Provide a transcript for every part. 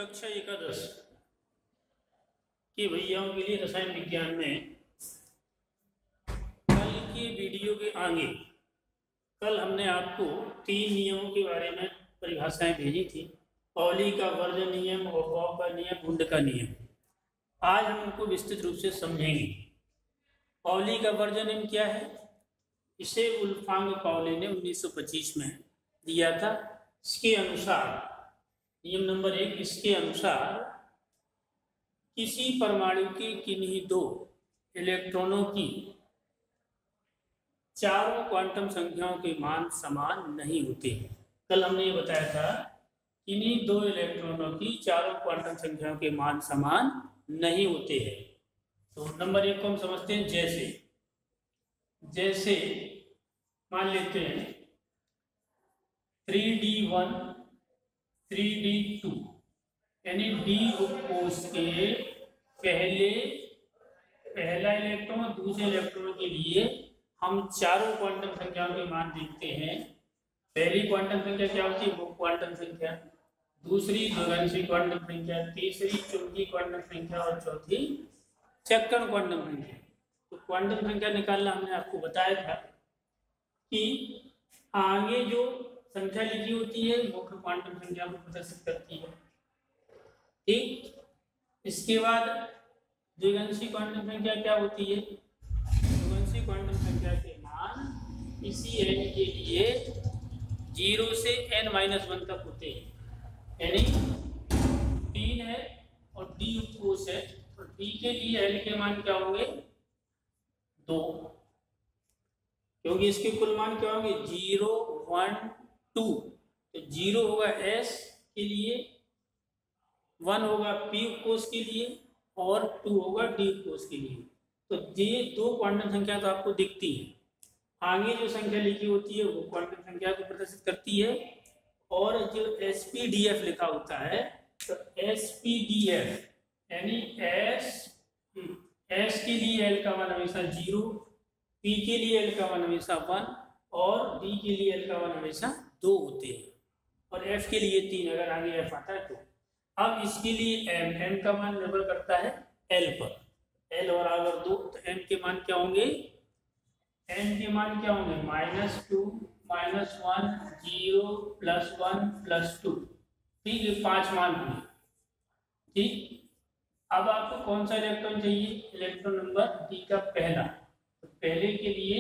कक्षा एकादश के भैयाओं के लिए रसायन विज्ञान में कल के वीडियो के आगे कल हमने आपको 3 नियमों के बारे में परिभाषाएं भेजी थी। पॉली का वर्ज नियम, ओपॉव का नियम, वुंड का नियम। आज हम उनको विस्तृत रूप से समझेंगे। पॉली का वर्ज नियम क्या है? इसे वुल्फ्गांग पाउली ने 1925 में दिया था। इसके अनुसार नियम नंबर 1, इसके अनुसार किसी परमाणु के किन्हीं 2 इलेक्ट्रॉनों की चारों क्वांटम संख्याओं के मान समान नहीं होते हैं। कल हमने ये बताया था किन्हीं 2 इलेक्ट्रॉनों की चारों क्वांटम संख्याओं के मान समान नहीं होते हैं। तो नंबर 1 को हम समझते हैं जैसे मान लेते हैं 3d1 3d2 यानी डी कोष के पहला इलेक्ट्रॉन और दूसरे इलेक्ट्रॉन के लिए हम चारों क्वांटम संख्याओं के मान देखते हैं। पहली क्वांटम संख्या क्या होती है? वो क्वांटम संख्या, दूसरी द्विवंशी क्वांटम संख्या, तीसरी चुंबकीय क्वांटम संख्या और चौथी चक्रण क्वांटम संख्या। तो क्वांटम संख्या निकालना हमने आपको बताया था कि आगे जो संख्या लिखी होती है मुख्य क्वांटम संख्या को प्रदर्शित करती है। ठीक, इसके बाद द्विवंशी क्वांटम संख्या क्या होती है? द्विवंशी क्वांटम संख्या के मान इसी n के लिए 0 से n-1 तक होते हैं। यानी 3 है और d कोष है, तो d के लिए l के मान क्या होंगे? 2, क्योंकि इसके कुल मान क्या होंगे? 0, 1, 2। तो 0 होगा s के लिए, 1 होगा p कोष के लिए और 2 होगा d कोष के लिए। तो ये 2 क्वांटम संख्या तो आपको दिखती है। आगे जो संख्या लिखी होती है वो क्वांटम संख्या को प्रदर्शित करती है। और जो sp-df लिखा होता है, तो sp-df यानी s के लिए l का मान हमेशा 0, p के लिए l का मान हमेशा 1 और d के लिए l का मान हमेशा 2 होते हैं और f के लिए 3 अगर आगे f आता है तो। अब इसके लिए m का मान निर्भर करता है l पर। l और अगर 2 तो m के मान क्या होंगे? m के मान क्या होंगे? -2, -1, 0, +1, +2। ठीक है, 5 मान होंगे। ठीक, अब आपको कौन सा इलेक्ट्रॉन चाहिए? इलेक्ट्रॉन नंबर d का पहला। तो पहले के लिए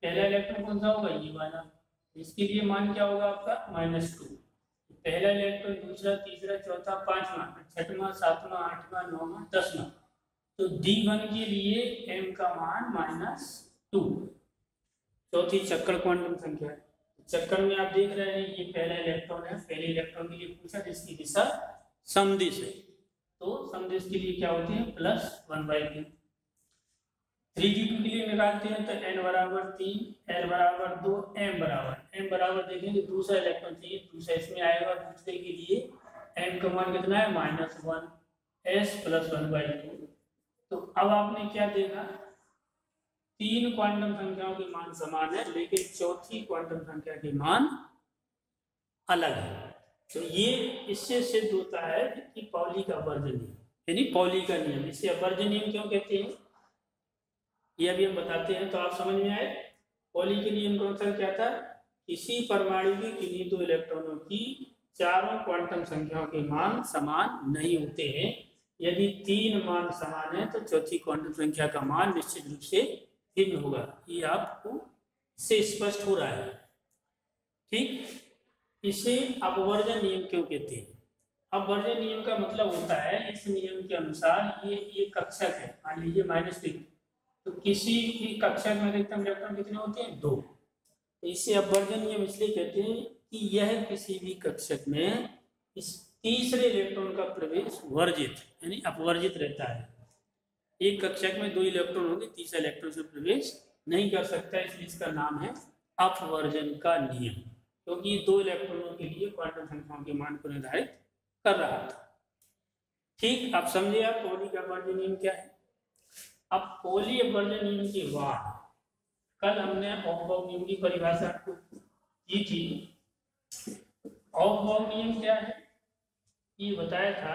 पहला इलेक्ट्रॉन कौन सा होगा? ये वाला। इसके लिए मान क्या होगा आपका? -2। पहला इलेक्ट्रॉन, दूसरा, तीसरा, चौथा, 5वां, 6वां, 7वां, 8वां, 9वां, 10वां। तो D1 के लिए m का मान -2। चौथी चक्कर क्वांटम संख्या है। चक्कर में आप देख रहे हैं ये पहला इलेक्ट्रॉन है। पहले इलेक्ट्रॉन के लिए पूछा जिसकी दिशा समदिश है, तो समदिश के लिए क्या होते हैं? +1/2। 3d2 के लिए निकालते हैं तो n बराबर 3, l बराबर 2, m बराबर देखेंगे दूसरा इलेक्ट्रॉन चाहिए, दूसरा इसमें आएगा। दूसरे के लिए m का मान कितना है? -1, s +1/2। तो अब आपने क्या देखा? 3 क्वांटम संख्याओं के मान समान है लेकिन चौथी क्वांटम संख्या के मान अलग है। तो ये इससे सिद्ध होता है कि पॉली का वर्ज नियम यानी पॉली का नियम। इसे वर्ज नियम क्यों कहते हैं ये अभी हम बताते हैं, तो आप समझ में आए। पॉली के नियम का मतलब क्या था? किसी परमाणु के किन्हीं 2 इलेक्ट्रॉनों की चारों क्वांटम संख्याओं के मान समान नहीं होते हैं। यदि 3 मान समान है तो चौथी क्वांटम संख्या का मान निश्चित रूप से भिन्न होगा। ये आपको इससे स्पष्ट हो रहा है। ठीक, इसे अपवर्जन नियम क्यों कहते हैं? अपवर्जन नियम का मतलब होता है इस नियम के अनुसार ये कक्षक है, मान लीजिए -3, तो किसी भी कक्षक में अधिकतम इलेक्ट्रॉन कितने होते हैं? 2। तो इसे अपवर्जन नियम इसलिए कहते हैं कि यह किसी भी कक्षक में इस तीसरे इलेक्ट्रॉन का प्रवेश वर्जित यानी अपवर्जित रहता है। एक कक्षक में 2 इलेक्ट्रॉन होंगे, तीसरा इलेक्ट्रॉन से प्रवेश नहीं कर सकता, इसलिए इसका नाम है अपवर्जन का नियम, क्योंकि 2 इलेक्ट्रॉनों के लिए क्वांटम संख्याओं के मान को निर्धारित कर रहा था। ठीक, आप समझे आप पॉली का अपवर्जन नियम क्या है। अब पॉली अपवर्जन नियम के बाद कल हमने ऑफ-बॉक्स नियम की परिभाषा आपको की थी। ऑफ-बॉक्स नियम क्या है? ये बताया था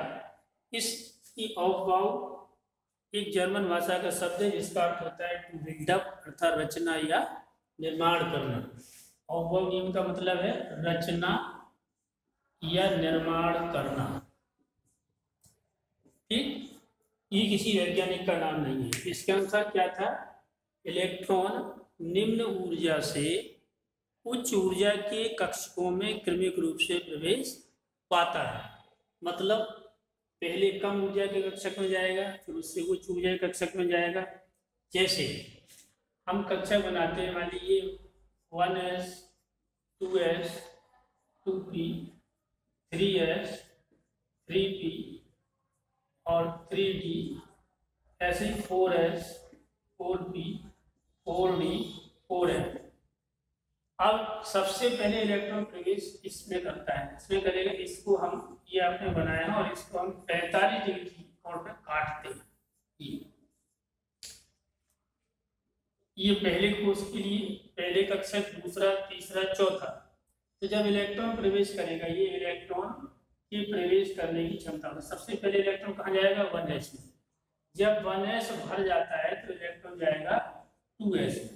इस ऑफबाउ एक जर्मन भाषा का शब्द है जिसका अर्थ होता है टू बिल्ड अप अर्थात रचना या निर्माण करना। ऑफबाउ नियम का मतलब है रचना या निर्माण करना। ठीक, ये किसी वैज्ञानिक का नाम नहीं है। इसके अनुसार क्या था, इलेक्ट्रॉन निम्न ऊर्जा से उच्च ऊर्जा के कक्षकों में क्रमिक रूप से प्रवेश पाता है। मतलब पहले कम ऊर्जा के कक्षक में जाएगा, फिर उससे उच्च ऊर्जा के कक्षक में जाएगा। जैसे हम कक्षक बनाते हैं, मान लीजिए 1s 2s 2p 3s 3p और 3d, ऐसे 4s 4p 4d 4f। अब सबसे पहले इलेक्ट्रॉन प्रवेश इसमें करता है, इसमें करेगा। इसको हम, ये आपने बनाया है और इसको हम 45 डिग्री की कोण पे काटते हैं। ये पहले कोष के लिए पहले कक्षक, दूसरा, तीसरा, चौथा। तो जब इलेक्ट्रॉन प्रवेश करेगा, ये इलेक्ट्रॉन के प्रवेश करने की क्षमता है। सबसे पहले इलेक्ट्रॉन कहाँ जाएगा, 1s में। जब 1s भर जाता है तो इलेक्ट्रॉन जाएगा 2s में,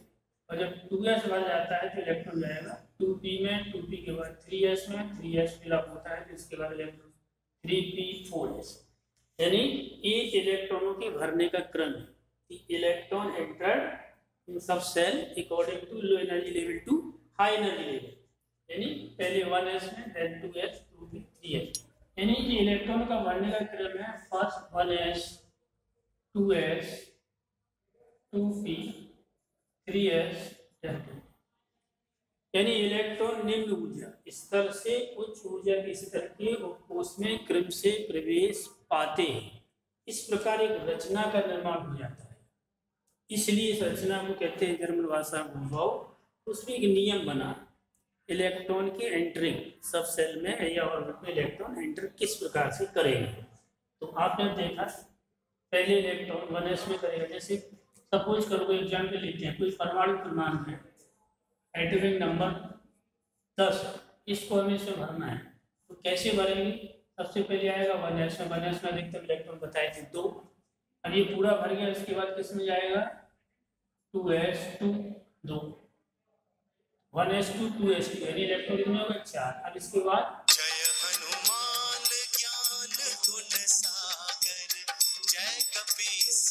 और जब 2s भर जाता है तो इलेक्ट्रॉन जाएगा 2p में, 2p के बाद 3s में, 3s फिलअप होता है तो इसके बाद इलेक्ट्रॉन 3p 4s। यानी एक इलेक्ट्रॉनों के भरने का क्रम है। Electron entered in subshell according to low energy level to high energy level. यानी पहले 1s में, देन 2s 2p 3s। यानी कि इलेक्ट्रॉन का भरने का क्रम है first 1s 2s 2p 3s। यानी इलेक्ट्रॉन निम्न ऊर्जा स्तर से उच्च ऊर्जा के स्तर के कोष में क्रम से प्रवेश पाते हैं। इस प्रकार एक रचना का निर्माण हो जाता है। इसलिए इस रचना को कहते हैं जर्मन भाषा में ऑफबाउ। उसमें एक नियम बना, इलेक्ट्रॉन के एंटरिंग सब सेल में या ऑर्बिट में इलेक्ट्रॉन एंटर किस प्रकार से करेंगे। तो आपने देखा पहले इलेक्ट्रॉन 1s में करेगा। जैसे सपोज करो कोई एग्जाम्पल लेते हैं, कोई परमाणु क्रमांक है एटॉमिक नंबर 10, इसको हमें इसमें भरना है। तो कैसे भरेंगे, सबसे पहले आएगा 1s में, 1s में अधिकतम इलेक्ट्रॉन बताए थे 2। अब ये पूरा भर गया, इसके बाद किस में जाएगा 2s 2 2 1s 2 2s 2, यानी इलेक्ट्रॉन कितने हो गए 4। अब इसके बाद जय हनुमान ज्ञान गुण सागर, जय कपीस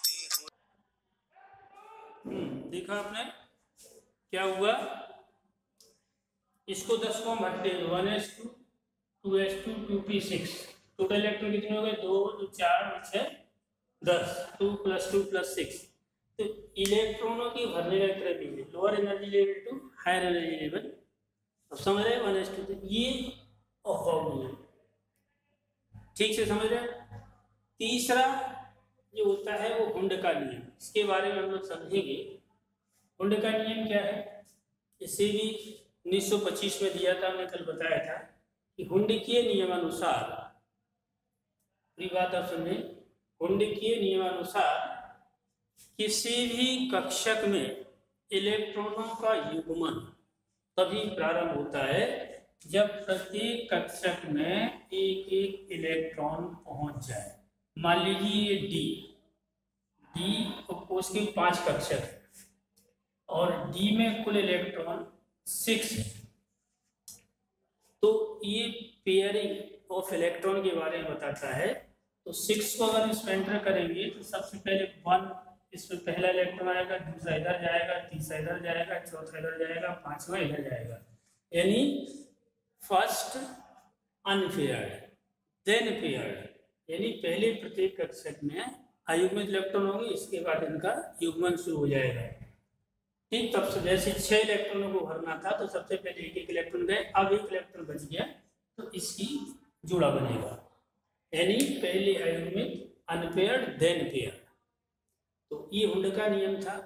तिहु। देखा आपने क्या हुआ, इसको 10 को हम भरते हैं, 1s 2 2s 2 2p 6। Total electron कितने हो गए 2 2 4 6 10, 2 + 2 + 6। तो इलेक्ट्रॉनों की भरने का क्रम है lower energy level to higher energy level. अब समझ रहे हैं 1s 2। ये ऑफबाउ नियम ठीक से समझ रहे हैं। तीसरा जो होता है वो हुंड का नियम, इसके बारे में हम लोग समझेंगे। हुंड का नियम क्या है, इसे भी 1925 में दिया था, हमने कल बताया था कि हुंड के नियमानुसार, पूरी बात आप समझें, हुंड के नियमानुसार किसी भी कक्षक में इलेक्ट्रॉनों का युग्मन तभी प्रारंभ होता है जब प्रत्येक कक्षक में एक एक इलेक्ट्रॉन पहुंच जाए। मान लीजिए ये डी उसके 5 कक्षक है और डी में कुल इलेक्ट्रॉन 6 है। तो ये पेयरिंग ऑफ इलेक्ट्रॉन के बारे में बताता है। तो 6 को अगर इसमें एंटर करेंगे तो सबसे पहले 1 इसमें पहला इलेक्ट्रॉन आएगा, दूसरा इधर जाएगा, तीसरा इधर जाएगा, चौथा इधर जाएगा, 5वां इधर जाएगा। यानी फर्स्ट अनपेयर्ड, देन पेयर्ड, यानी पहले प्रत्येक कक्षक में अयुग्मित इलेक्ट्रॉन होंगे, इसके बाद इनका युग्मन शुरू हो जाएगा। ठीक, तब से जैसे 6 इलेक्ट्रॉनों को भरना था तो सबसे पहले एक एक इलेक्ट्रॉन गए, अब एक इलेक्ट्रॉन बच गया तो इसकी जोड़ा बनेगा, यानी पहले अयुग्मित अनपेयर्ड देन पेयर। तो ये हुंड का नियम था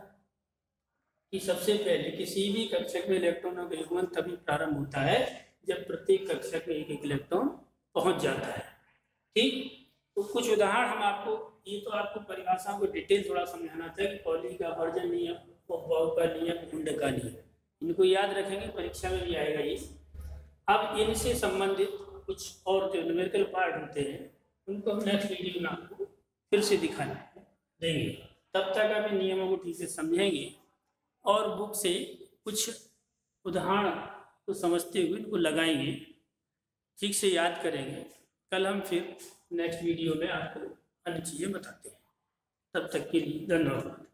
कि सबसे पहले किसी भी कक्षक में इलेक्ट्रॉनों का युग्मन तभी प्रारंभ होता है जब प्रत्येक कक्षक में एक एक इलेक्ट्रॉन पहुंच जाता है। ठीक, तो कुछ उदाहरण हम आपको, ये तो आपको परिभाषाओं को डिटेल थोड़ा समझाना था कि पॉली का वर्जन नियम, बॉब का नियम, हुंड का नियम, इनको याद रखेंगे, परीक्षा में भी आएगा ये। अब इनसे संबंधित कुछ और जो न्यूमेरिकल पार्ट होते हैं उनको हम नेक्स्ट वीडियो में आपको फिर से दिखाने देंगे। तब तक आप इन नियमों को ठीक से समझेंगे और बुक से कुछ उदाहरण को समझते हुए इनको लगाएंगे, ठीक से याद करेंगे। कल हम फिर नेक्स्ट वीडियो में आपको अन्य चीज़ें बताते हैं। तब तक के लिए धन्यवाद।